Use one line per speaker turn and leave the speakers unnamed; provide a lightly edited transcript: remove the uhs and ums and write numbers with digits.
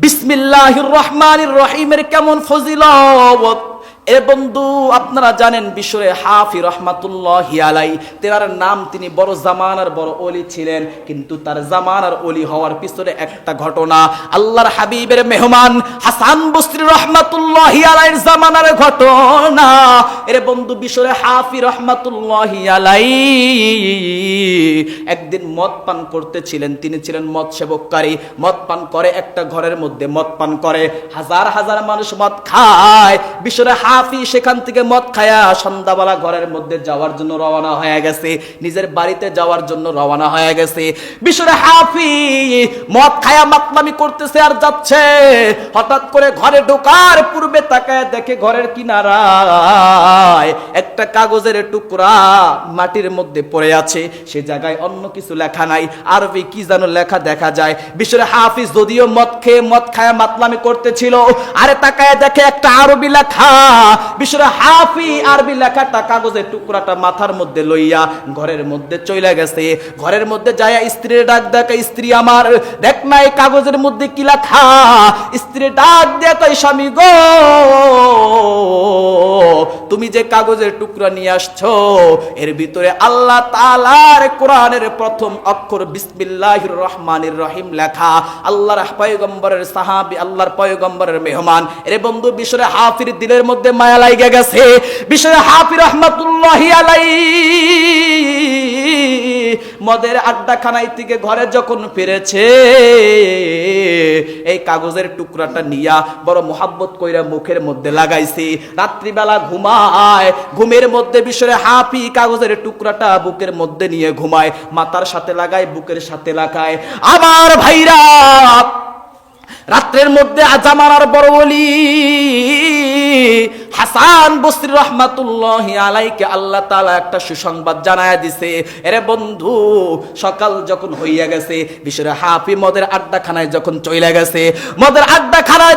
বিসমিল্লাহির রহমানির রহিমের কেমন ফজিলত। এ বন্ধু, আপনারা জানেন বিশ্বরে হাফি রহমাতুল্লাহি আলাই, তেনার নাম, তিনি বড় জামানার বড় ওলি ছিলেন, কিন্তু তার জামানার ওলি হওয়ার পিছনে একটা ঘটনা, আল্লাহর হাবিবের মেহমান হাসান বসরি রহমাতুল্লাহি আলাইহির জামানার ঘটনা। এর বন্ধু, বিশ্বরে হাফি রহমাতুল্লাহি আলাই একদিন মদ পান করতেছিলেন। তিনি ছিলেন মদ সেবককারী। মদ পান করে, একটা ঘরের মধ্যে মদ পান করে, হাজার হাজার মানুষ মদ খায়। বিশ্বরে হাফি সেখান থেকে মদ খায়া সন্ধ্যাবেলা ঘরের মধ্যে যাওয়ার জন্য রওনা হয়ে গেছে, নিজের বাড়িতে যাওয়ার জন্য রওনা হয়ে গেছে। বিশ্বরে হাফি মদ খায়া মাতলামি করতেছে আর যাচ্ছে। হঠাৎ করে ঘরে ঢোকার পূর্বে তাকায় দেখে ঘরের কিনারায় একটা কাগজের টুকরা মাটির মধ্যে পড়ে আছে। সে জায়গায় অন্য কিছু লেখা নাই, আরবি কি যেন লেখা দেখা যায়। বিশ্বরে হাফিজ যদিও মদ খায়া মাতলামি করতেছিল, আরে তাকায় দেখে একটা আরবি লেখা। বিশ্বরে হাফি আরবি লেখাটা, কাগজের টুকরাটা মাথার মধ্যে লইয়া ঘরের মধ্যে চলে গেছে। ঘরের মধ্যে যায় স্ত্রীর ডাক দেখে, স্ত্রী আমার, দেখ না এই কাগজের মধ্যে কি লেখা। স্ত্রী ডাক দিয়ে কই, স্বামী গো, তুমি যে কাগজের টুকরা নিয়ে আসছো, এর ভিতরে আল্লাহ তাআলার কোরআনের প্রথম অক্ষর বিসমিল্লাহির রহমানির রহিম লেখা। আল্লাহর পয়গম্বরের সাহাবী, আল্লাহর পয়গম্বরের মেহমান। এর বন্ধু, বিশ্বরে হাফির দিলের মধ্যে মায়া লাগা গেছে। বিশ্বরে হাফি রহমাতুল্লাহি আলাইহি মদের আড্ডাখানায় থেকে ঘরে যখন ফিরেছে, এই কাগজের টুকরাটা নিয়া বড় মোহাব্বত কইরা মুখের মধ্যে লাগাইছে। রাত্রিবেলা ঘুমায়, ঘুমের মধ্যে বিশ্বরে হাফি কাগজের টুকরাটা বুকের মধ্যে নিয়ে ঘুমায়, মাথার সাথে লাগায়, বুকের সাথে লাগায়। আমার ভাইরা, রাত্রের মধ্যে জামানার বড় ওলি হাসান বসরি রহমাতুল্লাহি আলাইকে আল্লাহ তাআলা একটা সুসংবাদ জানায়া দিছে। এরে বন্ধু, সকাল যখন হইয়া গেছে, বিশ্বরে হাফি মদের আড্ডাখানায় যখন চলে গেছে, মদের আড্ডাখানায়